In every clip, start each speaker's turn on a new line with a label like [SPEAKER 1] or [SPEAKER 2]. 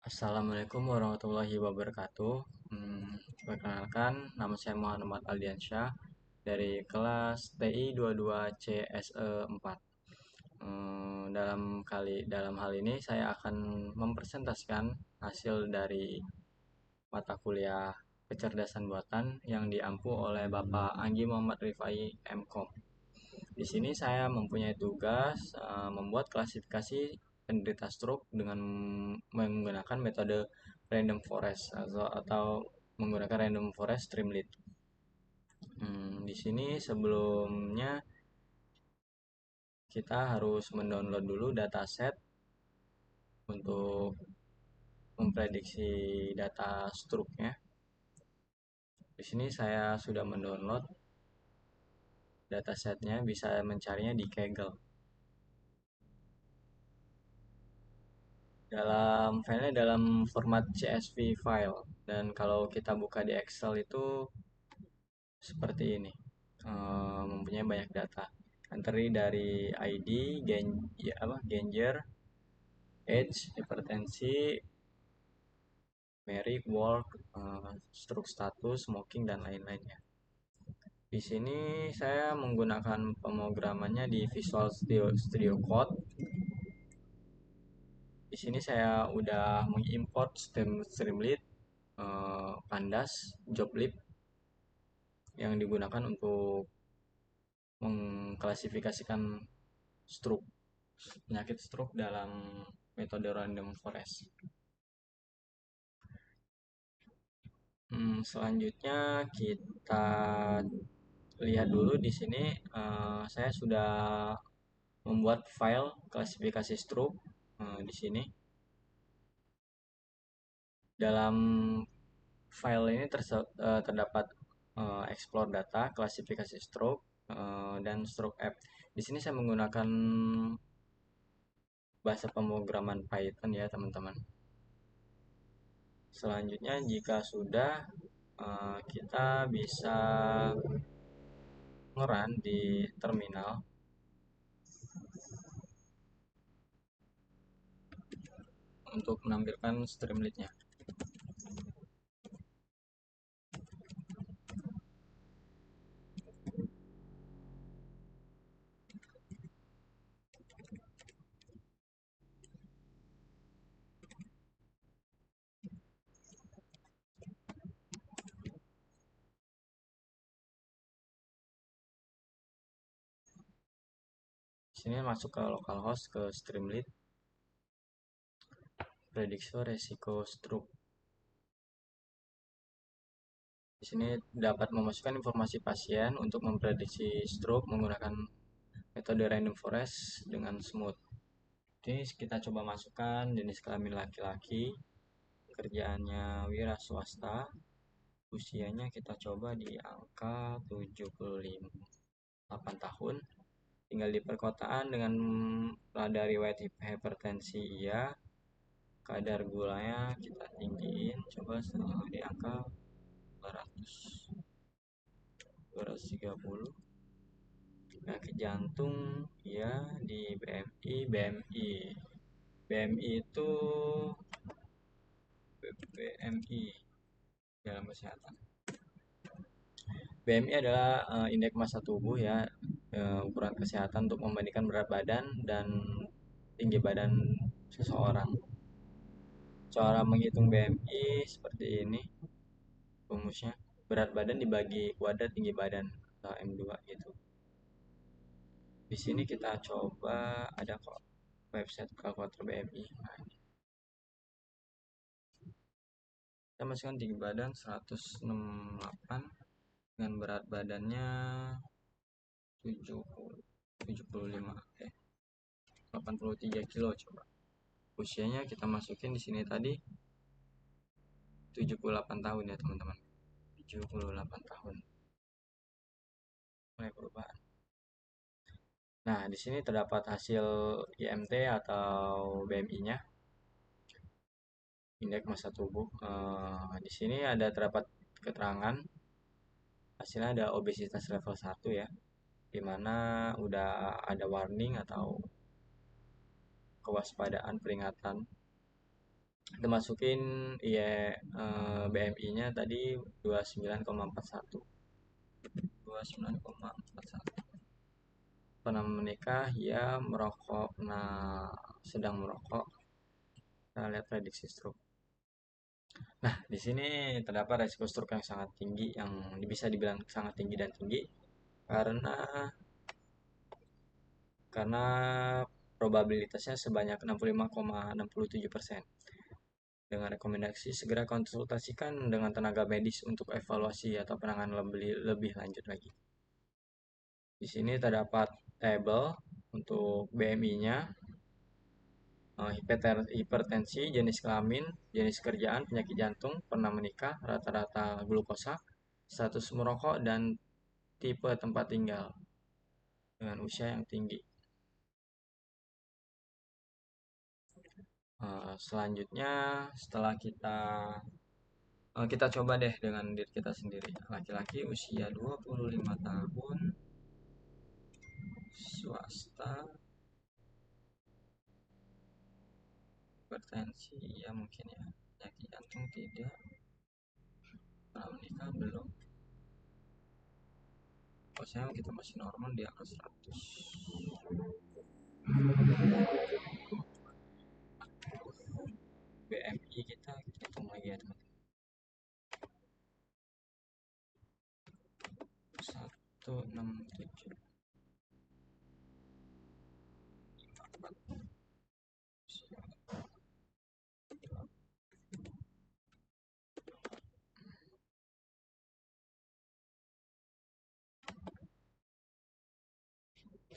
[SPEAKER 1] Assalamualaikum warahmatullahi wabarakatuh. Perkenalkan, nama saya Muhammad Aldiansyah dari kelas TI 22 CSE 4. Dalam hal ini saya akan mempresentasikan hasil dari mata kuliah kecerdasan buatan yang diampu oleh Bapak Anggi Muhammad Rifai MKOM. Di sini saya mempunyai tugas membuat klasifikasi penderita stroke dengan menggunakan metode random forest atau menggunakan random forest streamlit. Di sini sebelumnya kita harus mendownload dulu dataset untuk memprediksi data stroke-nya. Di sini saya sudah mendownload datasetnya, bisa mencarinya di Kaggle. Filenya dalam format CSV file, dan kalau kita buka di Excel itu seperti ini. Mempunyai banyak data, terdiri dari ID, Ganger, age, hipertensi, merit, work, stroke status, smoking, dan lain-lainnya. Di sini saya menggunakan pemrogramannya di Visual Studio Code. Di sini saya udah mengimport Streamlit, Pandas, Joblib yang digunakan untuk mengklasifikasikan stroke, penyakit stroke dalam metode random forest. Selanjutnya kita lihat dulu di sini, saya sudah membuat file klasifikasi stroke. Di sini dalam file ini terdapat explore data, klasifikasi stroke, dan stroke app. Di sini saya menggunakan bahasa pemrograman Python ya teman-teman. Selanjutnya jika sudah, kita bisa ngerun di terminal untuk menampilkan streamlitnya. Di sini masuk ke localhost, ke streamlit, prediksi resiko stroke. Di sini dapat memasukkan informasi pasien untuk memprediksi stroke menggunakan metode random forest dengan smooth. Jadi kita coba masukkan jenis kelamin laki-laki, kerjaannya wira swasta, usianya kita coba di angka 78 tahun, tinggal di perkotaan dengan rada riwayat hipertensi iya, kadar gulanya kita tinggiin coba di angka 200 230, penyakit jantung ya di BMI itu BMI dalam kesehatan. BMI adalah indeks massa tubuh ya, ukuran kesehatan untuk membandingkan berat badan dan tinggi badan seseorang. Cara menghitung BMI seperti ini rumusnya: berat badan dibagi kuadrat tinggi badan atau M2 gitu. Di sini kita coba, ada kok website kalkulator BMI. Nah, kita masukkan tinggi badan 168 dengan berat badannya 75, 83 kilo coba. Usianya kita masukin di sini tadi 78 tahun ya teman-teman. 78 tahun. Mulai perubahan. Nah, di sini terdapat hasil IMT atau BMI-nya, indeks massa tubuh. Di sini ada terdapat keterangan hasilnya ada obesitas level 1 ya, dimana udah ada warning atau kewaspadaan peringatan Kita masukin BMI-nya tadi 29,41. 29,41. Pernah menikah, ya merokok, sedang merokok. Kita lihat prediksi stroke. Nah, di sini terdapat resiko stroke yang sangat tinggi, yang bisa dibilang sangat tinggi dan tinggi karena karena probabilitasnya sebanyak 65,67%. Dengan rekomendasi segera konsultasikan dengan tenaga medis untuk evaluasi atau penanganan lebih lanjut lagi. Di sini terdapat tabel untuk BMI-nya, hipertensi, jenis kelamin, jenis kerjaan, penyakit jantung, pernah menikah, rata-rata glukosa, status merokok, dan tipe tempat tinggal dengan usia yang tinggi. Selanjutnya, setelah kita coba deh dengan diri kita sendiri. Laki-laki usia 25 tahun, swasta, hipertensi, ya mungkin ya, penyakit jantung tidak, pernah menikah belum. Kalau kita masih normal di angka 100. BMI kita hitung lagi ya teman-teman. 167.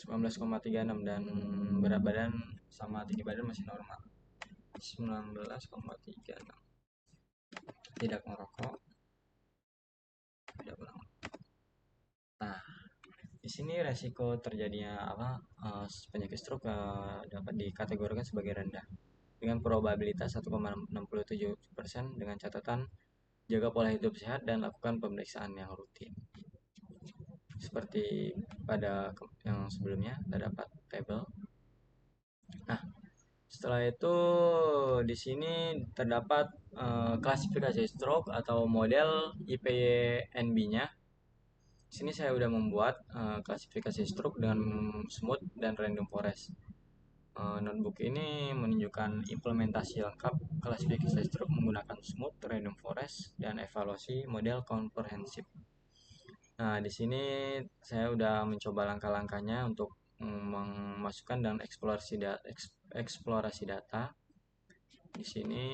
[SPEAKER 1] 19,36 dan berat badan sama tinggi badan masih normal. 19,36. Tidak merokok, tidak pernah. Nah, di sini resiko terjadinya penyakit stroke dapat dikategorikan sebagai rendah dengan probabilitas 1,67% dengan catatan jaga pola hidup sehat dan lakukan pemeriksaan yang rutin. Seperti pada yang sebelumnya terdapat tabel. Nah, setelah itu di sini terdapat klasifikasi stroke atau model IPNB-nya. Di sini saya sudah membuat klasifikasi stroke dengan smooth dan random forest. Notebook ini menunjukkan implementasi lengkap klasifikasi stroke menggunakan smooth, random forest, dan evaluasi model komprehensif. Nah, di sini saya sudah mencoba langkah-langkahnya untuk memasukkan dan eksplorasi data. Di sini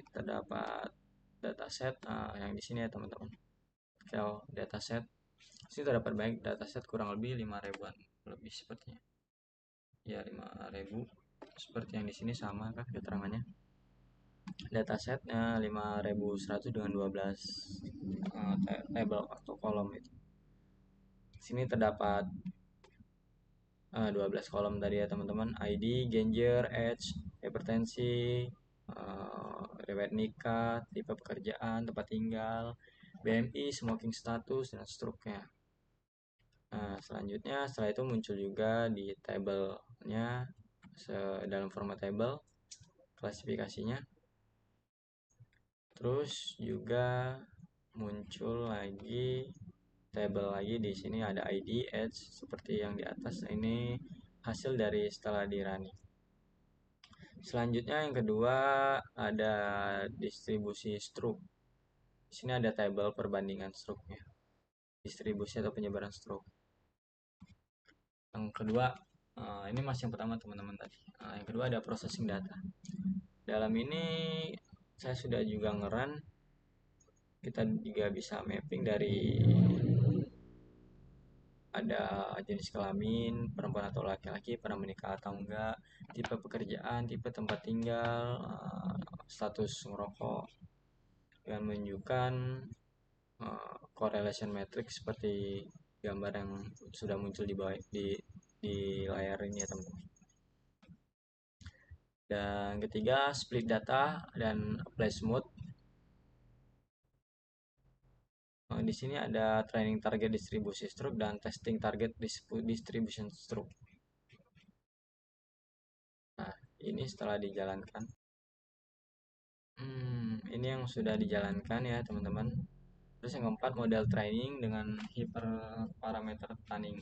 [SPEAKER 1] terdapat dataset yang di sini ya teman-teman. Dataset. Di sini terdapat banyak dataset, kurang lebih 5.000-an lebih sepertinya. Ya 5.000 seperti yang di sini sama kan keterangannya. Datasetnya 5.100 dengan 12 table atau kolom itu. Di sini terdapat 12 kolom tadi ya teman-teman. ID, gender, age, hipertensi, riwayat nikah, tipe pekerjaan, tempat tinggal, BMI, smoking status, dan stroke-nya. Nah, selanjutnya setelah itu muncul juga di tabelnya dalam format table klasifikasinya. Terus juga muncul lagi tabel lagi, di sini ada ID, age seperti yang di atas. Ini hasil dari setelah dirunning. Selanjutnya yang kedua ada distribusi stroke. Di sini ada tabel perbandingan stroke-nya, distribusi atau penyebaran stroke. Yang kedua ini masih yang pertama teman-teman tadi. Yang kedua ada processing data. Dalam ini saya sudah juga ngeran, kita juga bisa mapping dari ada jenis kelamin, perempuan atau laki-laki, pernah menikah atau enggak, tipe pekerjaan, tipe tempat tinggal, status merokok, dengan menunjukkan correlation matrix seperti gambar yang sudah muncul di bawah di layar ini ya teman-teman. Dan ketiga split data dan apply smooth. Di sini ada training target distribusi stroke dan testing target distribution stroke. Nah, ini setelah dijalankan Ini yang sudah dijalankan ya teman-teman. Terus yang keempat, model training dengan hiperparameter tuning.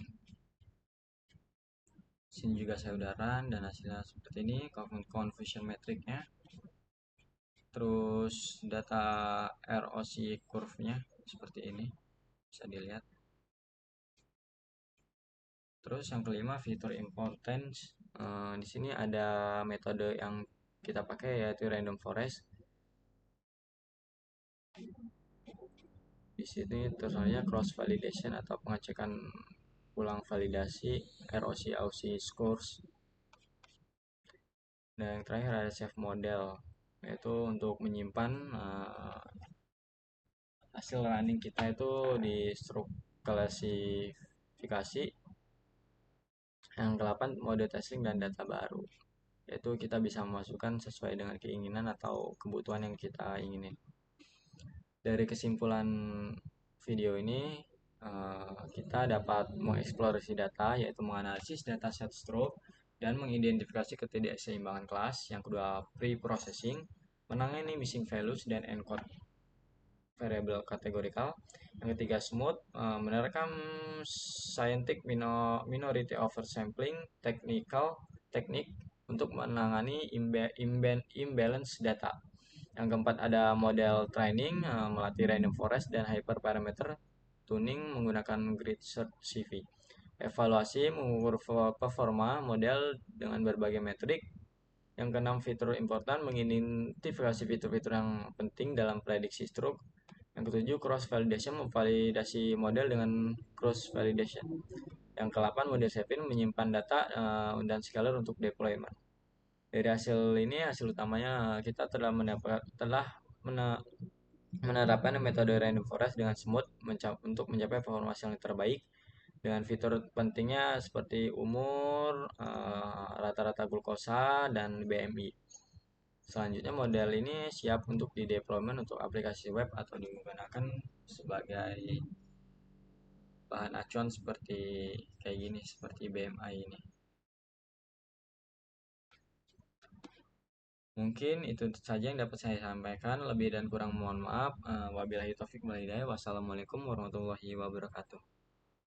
[SPEAKER 1] Sini juga saya udaran dan hasilnya seperti ini, confusion metricnya. Terus data ROC curve-nya seperti ini, bisa dilihat. Terus yang kelima, fitur importance. Di sini ada metode yang kita pakai yaitu random forest. Di sini terusnya cross validation atau pengecekan ulang validasi, ROC OC scores. Dan yang terakhir ada save model, yaitu untuk menyimpan hasil running kita itu di struk klasifikasi. Yang ke-8, mode testing dan data baru, yaitu kita bisa memasukkan sesuai dengan keinginan atau kebutuhan yang kita inginin. Dari kesimpulan video ini, kita dapat mengeksplorasi data, yaitu menganalisis data set stroke dan mengidentifikasi ketidakseimbangan kelas. Yang kedua, pre-processing, menangani missing values dan encode variable kategorikal. Yang ketiga, smooth, menerkam scientific minority oversampling teknik untuk menangani imbalance data. Yang keempat, ada model training, melatih random forest dan hyperparameter tuning menggunakan grid search CV. Evaluasi, mengukur performa model dengan berbagai metrik. Yang keenam, fitur important, mengidentifikasi fitur-fitur yang penting dalam prediksi stroke. Yang ketujuh, cross validation, memvalidasi model dengan cross validation. Yang ke-8, model saving, menyimpan data dan scalar untuk deployment. Dari hasil ini, hasil utamanya kita telah menerapkan metode random forest dengan smooth untuk mencapai performance yang terbaik dengan fitur pentingnya seperti umur, rata-rata glukosa, dan BMI. Selanjutnya, model ini siap untuk di deployment untuk aplikasi web atau digunakan sebagai bahan acuan seperti kayak gini, seperti BMI ini. Mungkin itu saja yang dapat saya sampaikan. Lebih dan kurang mohon maaf. Wabillahi taufik wal hidayah. Wassalamualaikum warahmatullahi wabarakatuh.